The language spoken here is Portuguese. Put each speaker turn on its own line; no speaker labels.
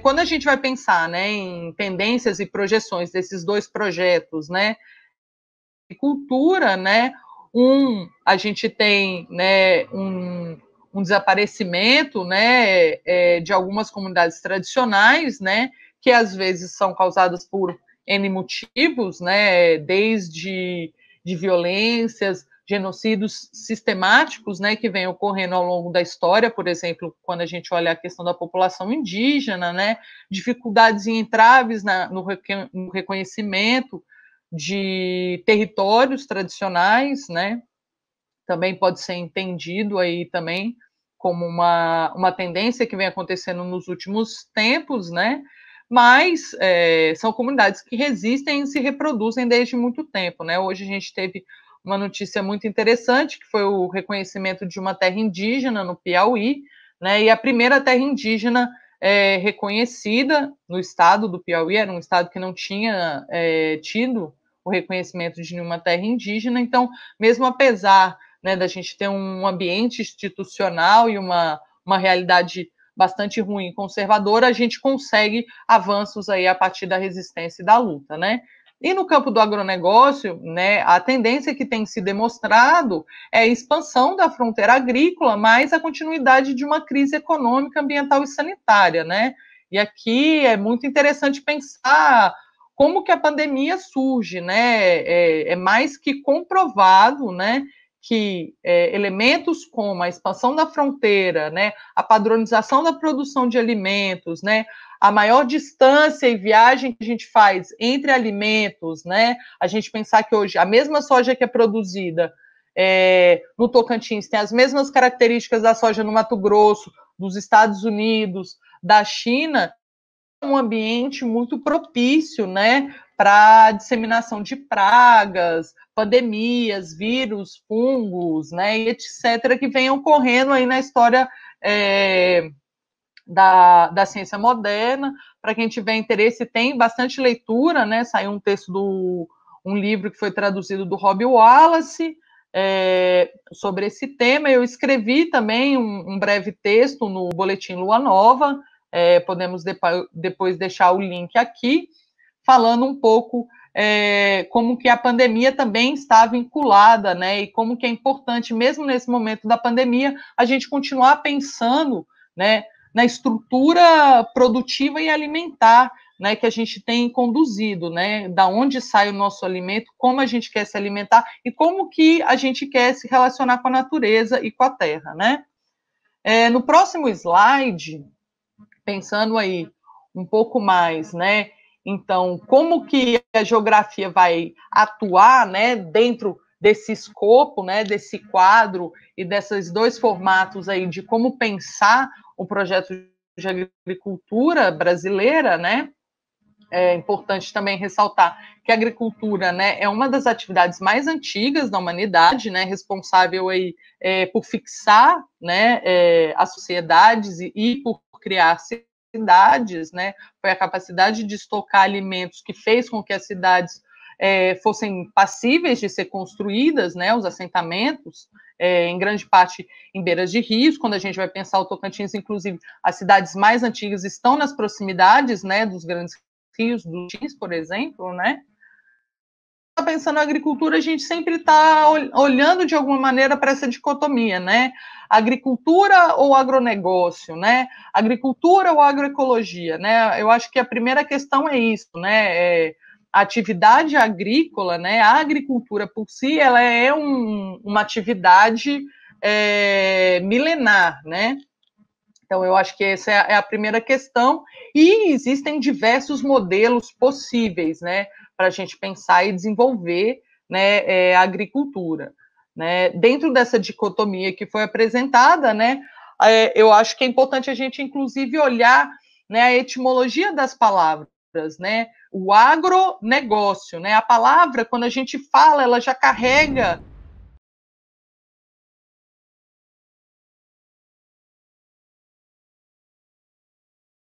Quando a gente vai pensar, né, em tendências e projeções desses dois projetos, né, cultura, né, a gente tem, né, um desaparecimento, né, de algumas comunidades tradicionais, né, que às vezes são causadas por N motivos, né, desde de violências, genocídios sistemáticos, né, que vêm ocorrendo ao longo da história, por exemplo, quando a gente olha a questão da população indígena, né, dificuldades e entraves no reconhecimento de territórios tradicionais, né, também pode ser entendido aí também como uma tendência que vem acontecendo nos últimos tempos, né, mas são comunidades que resistem e se reproduzem desde muito tempo, né. Hoje a gente teve uma notícia muito interessante, que foi o reconhecimento de uma terra indígena no Piauí, né, e a primeira terra indígena reconhecida no estado do Piauí, era um estado que não tinha tido o reconhecimento de nenhuma terra indígena, então, mesmo apesar, né, da gente ter um ambiente institucional e uma realidade bastante ruim, conservadora, a gente consegue avanços aí a partir da resistência e da luta, né? E no campo do agronegócio, né, a tendência que tem se demonstrado é a expansão da fronteira agrícola, mas a continuidade de uma crise econômica, ambiental e sanitária, né? E aqui é muito interessante pensar como que a pandemia surge, né? É mais que comprovado, né, que elementos como a expansão da fronteira, né, a padronização da produção de alimentos, né, a maior distância e viagem que a gente faz entre alimentos, né, a gente pensar que hoje a mesma soja que é produzida no Tocantins tem as mesmas características da soja no Mato Grosso, dos Estados Unidos, da China, um ambiente muito propício, né, para a disseminação de pragas, pandemias, vírus, fungos, né, e etc., que venham ocorrendo aí na história da ciência moderna. Para quem tiver interesse, tem bastante leitura, né, saiu um livro que foi traduzido do Rob Wallace, sobre esse tema. Eu escrevi também um breve texto no Boletim Lua Nova, podemos depois deixar o link aqui, falando um pouco como que a pandemia também está vinculada, né, e como que é importante, mesmo nesse momento da pandemia, a gente continuar pensando, né, na estrutura produtiva e alimentar, né, que a gente tem conduzido, né, da onde sai o nosso alimento, como a gente quer se alimentar e como que a gente quer se relacionar com a natureza e com a terra, né. No próximo slide, pensando aí um pouco mais, né, então, como que a geografia vai atuar, né, dentro desse escopo, né, desse quadro e desses dois formatos aí de como pensar o projeto de agricultura brasileira, né? É importante também ressaltar que a agricultura, né, é uma das atividades mais antigas da humanidade, né, responsável aí por fixar, né, as sociedades e por criar cidades, né, foi a capacidade de estocar alimentos que fez com que as cidades fossem passíveis de ser construídas, né, os assentamentos, em grande parte em beiras de rios. Quando a gente vai pensar o Tocantins, inclusive, as cidades mais antigas estão nas proximidades, né, dos grandes rios do Tocantins, por exemplo, né? Pensando na agricultura, a gente sempre está olhando de alguma maneira para essa dicotomia, né? Agricultura ou agronegócio, né? Agricultura ou agroecologia, né? Eu acho que a primeira questão é isso, né? A atividade agrícola, né? A agricultura por si, ela é uma atividade milenar, né? Então, eu acho que essa é a primeira questão, e existem diversos modelos possíveis, né, para a gente pensar e desenvolver, né, a agricultura. Né? Dentro dessa dicotomia que foi apresentada, né, eu acho que é importante a gente, inclusive, olhar, né, a etimologia das palavras, né, o agronegócio, né, a palavra, quando a gente fala, ela já carrega